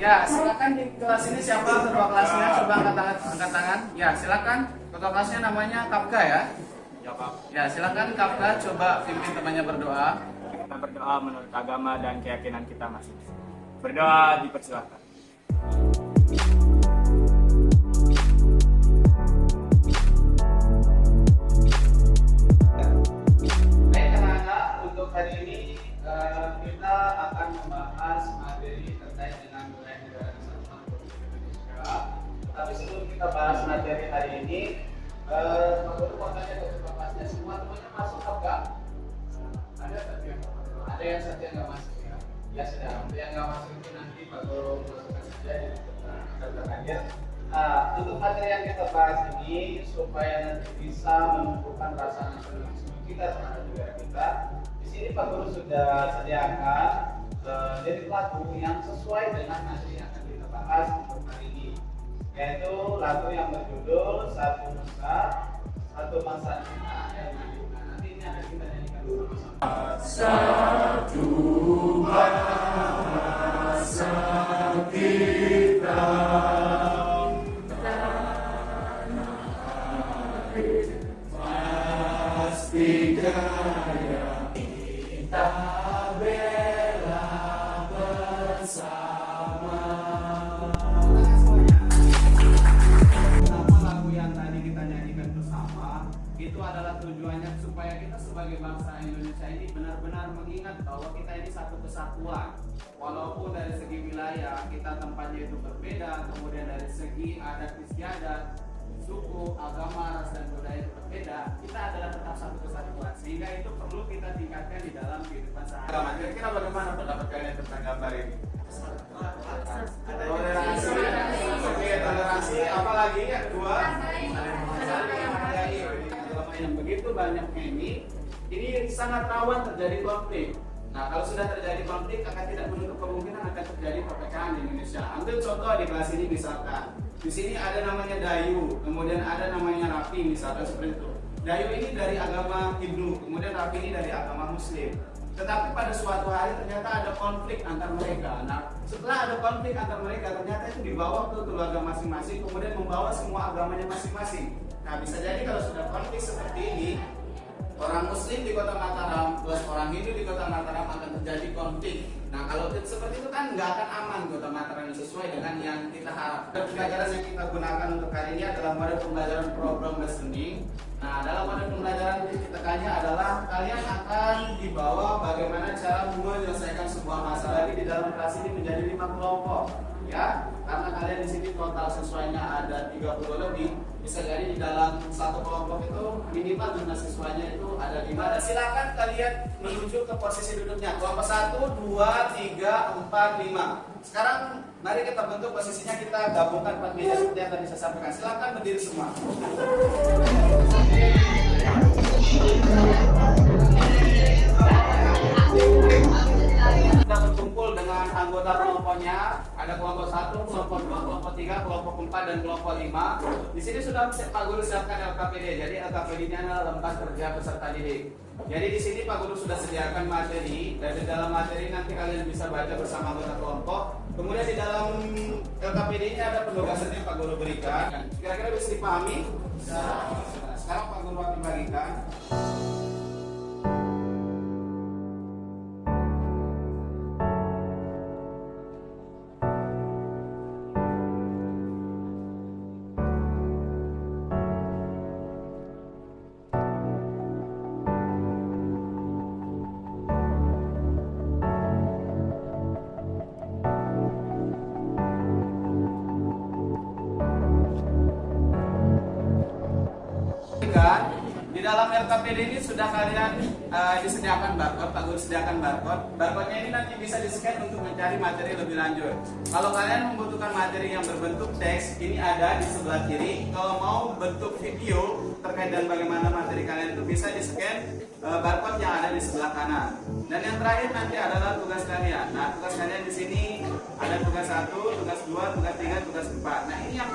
Ya, silakan di kelas ini siapa ketua kelasnya? Coba angkat tangan. Ya, silakan. Ketua kelasnya namanya Kapka ya. Ya Pak, Ya, silakan Kapka coba pimpin temannya berdoa. kita berdoa menurut agama dan keyakinan kita masing-masing. Berdoa dipersilakan. Baik anak-anak, untuk hari ini kita akan membahas materi terkait dengan budaya negara kesatuan Republik Indonesia. Tapi sebelum kita bahas materi hari ini, Pak Guru mau tanya ke ketua kelasnya, semua temannya masuk apa? Ada tapi yang satu yang nggak masuk ya. Ya sudah, untuk yang nggak masuk itu nanti Pak Guru masukkan saja di daftar ya. Untuk materi yang kita bahas ini supaya nanti bisa menumbuhkan rasa nasionalisme kita terhadap negara kita. Di sini Pak Guru sudah sediakan lirik lagu yang sesuai dengan materi yang akan kita bahas untuk hari ini, yaitu lagu yang berjudul Satu Nusa Satu Bangsa Kita. Nanti ini akan kita nyanyikan dulu bersama. Satu bangsa kita. Pasti jaya kita bela bersama. Nama lagu yang tadi kita nyanyikan bersama itu adalah tujuannya supaya kita sebagai bangsa Indonesia ini benar-benar mengingat bahwa kita ini satu kesatuan. Walaupun dari segi wilayah kita tempatnya itu berbeda, kemudian dari segi adat istiadat, suku, agama, ras dan budaya itu berbeda, kita adalah tetap satu kesatuan. Sehingga itu perlu kita tingkatkan di dalam kehidupan sehari-hari. Kira-kira bagaimana pendapat kalian tentang gambar ini? Toleransi, oke, toleransi. Apalagi yang kedua, saling menghargai. Yang begitu banyaknya ini sangat rawan terjadi konflik. Nah, kalau sudah terjadi konflik akan tidak menutup kemungkinan akan terjadi perpecahan di Indonesia. Ambil contoh di kelas ini misalkan. Di sini ada namanya Dayu, kemudian ada namanya Rafi misalkan seperti itu. Dayu ini dari agama Hindu, kemudian Rafi ini dari agama Muslim. Tetapi pada suatu hari ternyata ada konflik antar mereka. Nah, setelah ada konflik antar mereka, ternyata itu dibawa ke keluarga masing-masing, kemudian membawa semua agamanya masing-masing. Nah, bisa jadi kalau sudah konflik seperti ini, orang Muslim di Kota Mataram plus orang Hindu di Kota Mataram akan terjadi konflik. Nah, kalau seperti itu kan nggak akan aman Kota Mataram sesuai dengan yang kita harapkan. Pembelajaran yang kita gunakan untuk hari ini adalah model pembelajaran program listening. Nah, dalam model pembelajaran ditekannya adalah kalian akan dibawa bagaimana cara menyelesaikan sebuah masalah di dalam kelas ini menjadi 5 kelompok. Ya, karena kalian di sini total siswanya ada 30 lebih, bisa jadi di dalam satu kelompok itu minimal jumlah siswanya itu ada 5. Silakan kalian menuju ke posisi duduknya. Kelompok 1, 2, 3, 4, 5. Sekarang mari kita bentuk posisinya, kita gabungkan 4 meja seperti yang tadi saya sampaikan. Silakan berdiri semua. Kita berkumpul dengan anggota kelompoknya. Ada kelompok 1, kelompok 2, kelompok 3, kelompok 4 dan kelompok 5. Di sini sudah Pak Guru siapkan LKPD. Jadi LKPD ini adalah lembar kerja peserta didik. Jadi di sini Pak Guru sudah sediakan materi, dan di dalam materi nanti kalian bisa baca bersama anggota kelompok. Kemudian di dalam LKPD ini ada penugasan yang Pak Guru berikan. Kira-kira bisa dipahami? Sekarang Pak Guru akan bagikan. Di dalam LKPD ini sudah kalian disediakan barcode, Pak Guru sediakan barcode. Barcode-nya ini nanti bisa di-scan untuk mencari materi lebih lanjut. Kalau kalian membutuhkan materi yang berbentuk teks, ini ada di sebelah kiri. Kalau mau bentuk video terkait dan bagaimana materi kalian itu bisa di-scan barcode yang ada di sebelah kanan. Dan yang terakhir nanti adalah tugas kalian. Nah, tugas kalian di sini ada tugas 1, tugas 2, tugas 3, tugas 4. Nah, ini yang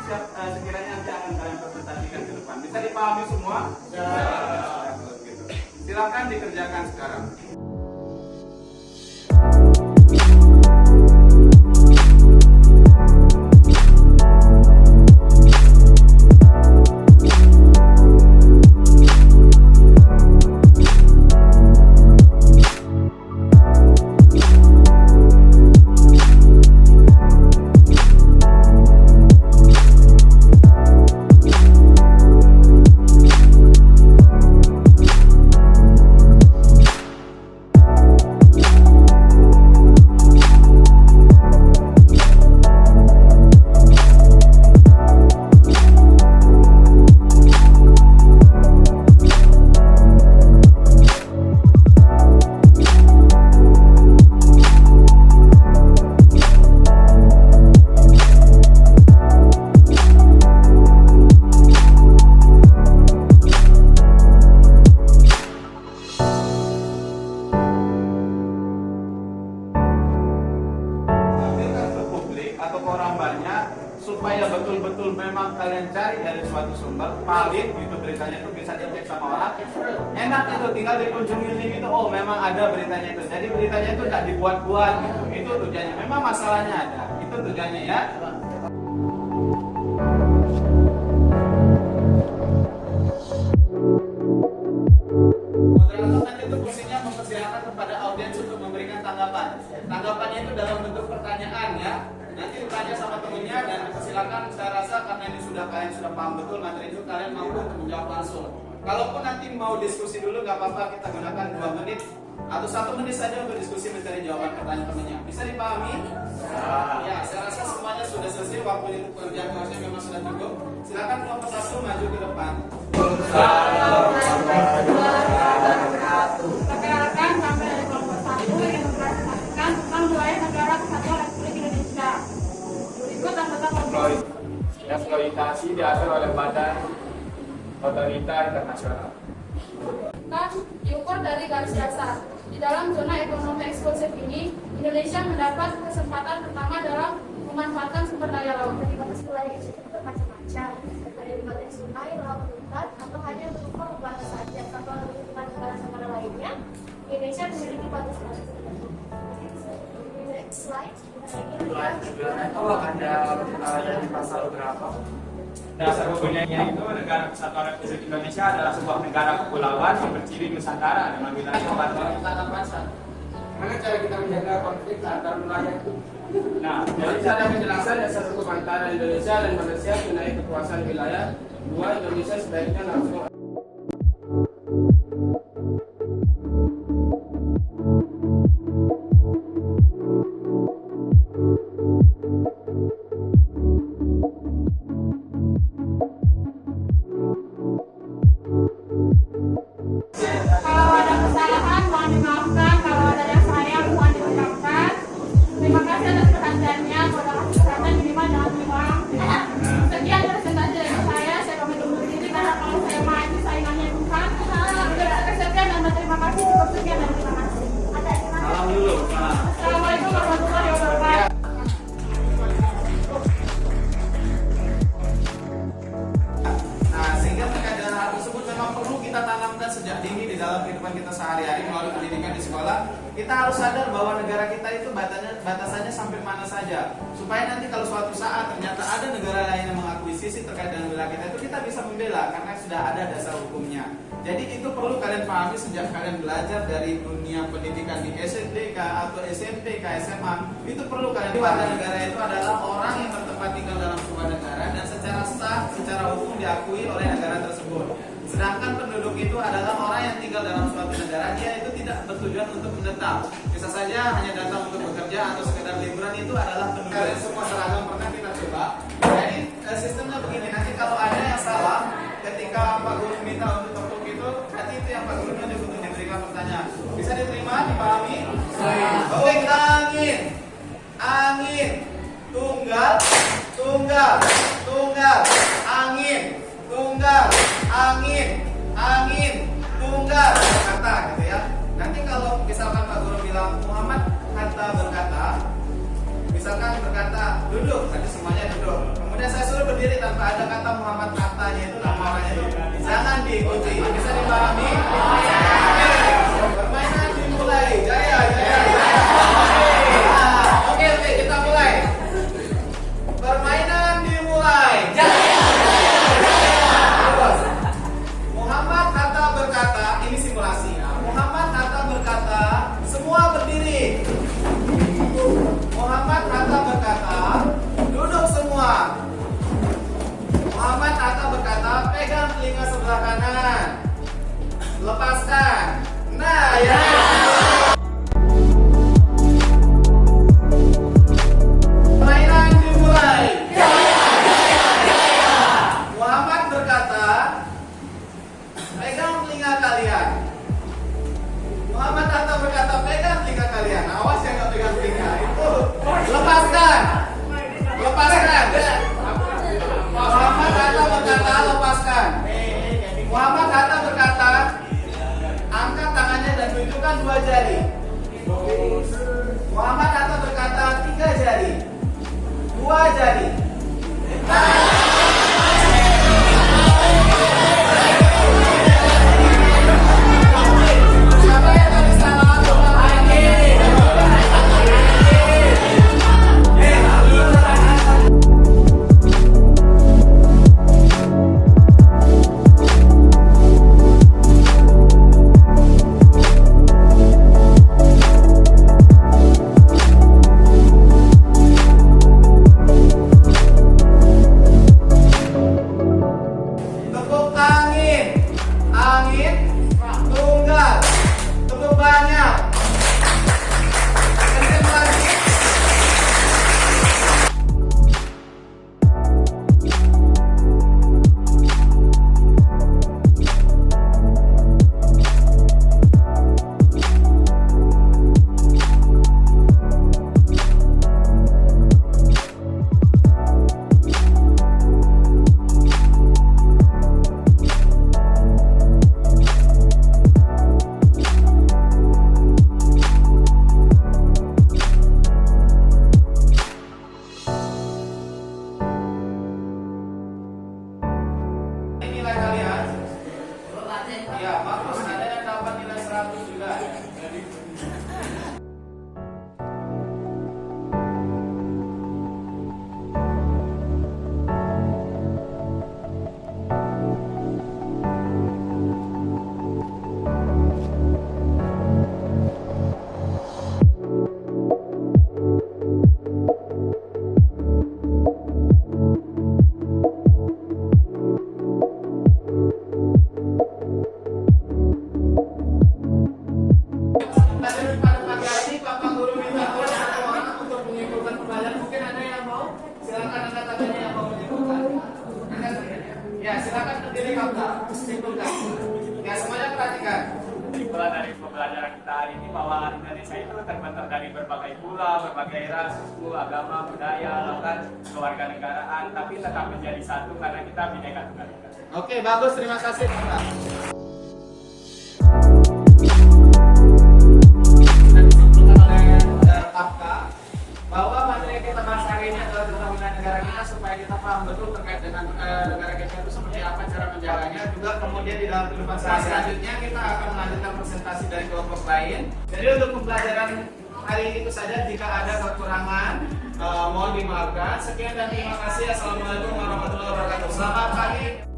sekiranya nanti akan kalian presentasikan ke depan. Bisa dipahami semua? Ya. Silakan dikerjakan sekarang. supaya betul-betul memang kalian cari dari suatu sumber valid gitu beritanya itu bisa dicek sama orang. Enak itu tinggal dikunjungi link itu, oh memang ada beritanya itu. Jadi beritanya itu tidak dibuat-buat gitu. Itu tujuannya. Memang masalahnya ada. Itu tujuannya ya. Moderator nanti itu fungsinya mempersilahkan kepada audiens untuk memberikan tanggapan. Tanggapannya itu dalam bentuk pertanyaan ya. Nanti ditanya sama temennya dan silakan, saya rasa karena ini kalian sudah paham betul materi itu, kalian mampu untuk menjawab langsung. Kalaupun nanti mau diskusi dulu gak apa-apa, kita gunakan 2 menit atau 1 menit saja untuk diskusi mencari jawaban pertanyaan temennya. Bisa dipahami? Ya, saya rasa semuanya sudah selesai, waktu itu pekerjaan kelasnya memang sudah cukup. Silakan kelompok 1 maju ke depan. Rekan-rekan, kami dari kelompok 1 ingin mempresentasikan tentang wilayah negara kesatuan Republik Indonesia. Berikut anggota kelompok. Eksploitasi diatur oleh Badan Otorita Internasional. Kan diukur dari garis dasar. Di dalam zona ekonomi eksklusif ini, Indonesia mendapat kesempatan pertama dalam memanfaatkan sumber daya laut. Dari batas wilayah itu bermacam-macam. Ada di batas sungai, laut, hutan, atau hanya berupa bahasa saja. Satu hubungan negara sama lainnya, Indonesia memiliki batas-batas tertentu. Next slide. Kalau ada yang di pasal berapa? Dasar hukumnya itu negara kesatuan Republik Indonesia adalah sebuah negara kepulauan yang berciri Nusantara dengan wilayah perbatasan. Bagaimana cara kita menjaga konflik antar wilayah itu? Nah, Jadi ada penjelasan dasar hukum antara Indonesia dan Malaysia mengenai kekuasaan wilayah. 2. Indonesia sebaiknya langsung Kalau ada kesalahan, mohon dimaafkan. Kalau ada yang sayang, mohon diucapkan. Terima kasih atas perhatiannya. Pada kesempatan diterima jangan diulang. Sekian presentasi dari saya. Saya pamit undur diri karena kalau saya maju saingannya bukan. Kesekian dan terima kasih. Cukup sekian dan terima kasih. Salam dulu. Salam. Assalamualaikum warahmatullahi wabarakatuh. Nah, sehingga terkait dengan hal tersebut memang perlu kita tanamkan sejak dini di dalam kehidupan kita sehari-hari melalui pendidikan di sekolah. Kita harus sadar bahwa negara kita itu batasannya sampai mana saja, supaya nanti kalau suatu saat ternyata ada negara lain yang mengakuisisi terkait dengan wilayah kita itu, kita bisa membela karena sudah ada dasar hukumnya. Jadi itu perlu kalian pahami sejak kalian belajar dari dunia pendidikan di SD atau SMP SMA. Itu perlu kalian pahami. Warga negara itu adalah orang yang bertempat tinggal dalam sebuah negara dan secara sah, secara hukum diakui oleh negara tersebut. Sedangkan penduduk itu adalah orang yang tinggal dalam suatu negara, dia itu tidak bertujuan untuk menetap. Bisa saja hanya datang untuk bekerja atau sekedar liburan, itu adalah penduduk. Kalian semua seragam pernah kita coba. Jadi sistemnya begini, nanti kalau ada yang salah ketika Pak Guru minta untuk tepuk itu, nanti itu yang Pak Gurunya untuk diberikan pertanyaan. Bisa diterima, dipahami? Oke, kita angin. Angin. Tunggal. Tunggal. Tunggal. Angin. Tunggal. Angin. Angin. Tunggal. Kata gitu ya. Nanti kalau misalkan Pak Guru bilang Muhammad kata berkata, misalkan berkata duduk, nanti semuanya duduk. Kemudian saya suruh berdiri tanpa ada kata Muhammad katanya itu, nama orangnya itu. Jangan diikuti. Bisa dipahami? Permainan dimulai. Jaya, jaya, jaya. Oke, kita mulai. Permainan dimulai. Jaya, jaya. Terus. Muhammad kata berkata, ini simulasi. Muhammad kata berkata, semua berdiri. Muhammad kata berkata, duduk semua. Muhammad kata berkata, pegang telinga sebelah kanan. Lepaskan. Nah, ya. Permainan dimulai. Muhammad berkata, pegang telinga kalian. Muhammad kata berkata, pegang telinga kalian. Awas ya nggak pegang telinga. Itu lepaskan. Lepaskan. Muhammad kata berkata, lepaskan. Muhammad kata berkata, angkat tangannya dan tunjukkan 2 jari. Muhammad kata berkata, 3 jari, 2 jari. Siapa yang tadi salah? Tepuk angin, angin, tunggal, tepuk banyak. Kenceng lagi. Nilai kalian? Ya, bagus. Ada yang dapat nilai 100 juga. Jadi, pada pagi hari Bapak Guru minta tolong satu orang untuk menyimpulkan pembelajaran. Mungkin ada yang mau? Silakan angkat tangannya yang mau menyimpulkan. Ya, silakan berdiri Bapak. Simpulkan. Ya, semuanya perhatikan. Kesimpulan dari pembelajaran kita hari ini bahwa Indonesia itu terbentuk dari berbagai pulau, berbagai ras, suku, agama, budaya, bahkan kewarganegaraan, tapi tetap menjadi satu karena kita Bhinneka Tunggal Ika. Oke, bagus. Terima kasih, Bapak. Sudah disimpulkan oleh Kafka bahwa materi yang kita bahas hari ini adalah tentang wilayah negara kita supaya kita paham betul terkait dengan negara kita itu seperti apa cara menjaganya. Juga kemudian di dalam kehidupan selanjutnya kita akan melanjutkan presentasi dari kelompok lain. Jadi untuk pembelajaran hari ini itu saja. Jika ada kekurangan mohon dimaafkan. Sekian dan terima kasih. Assalamualaikum warahmatullahi wabarakatuh. Selamat pagi.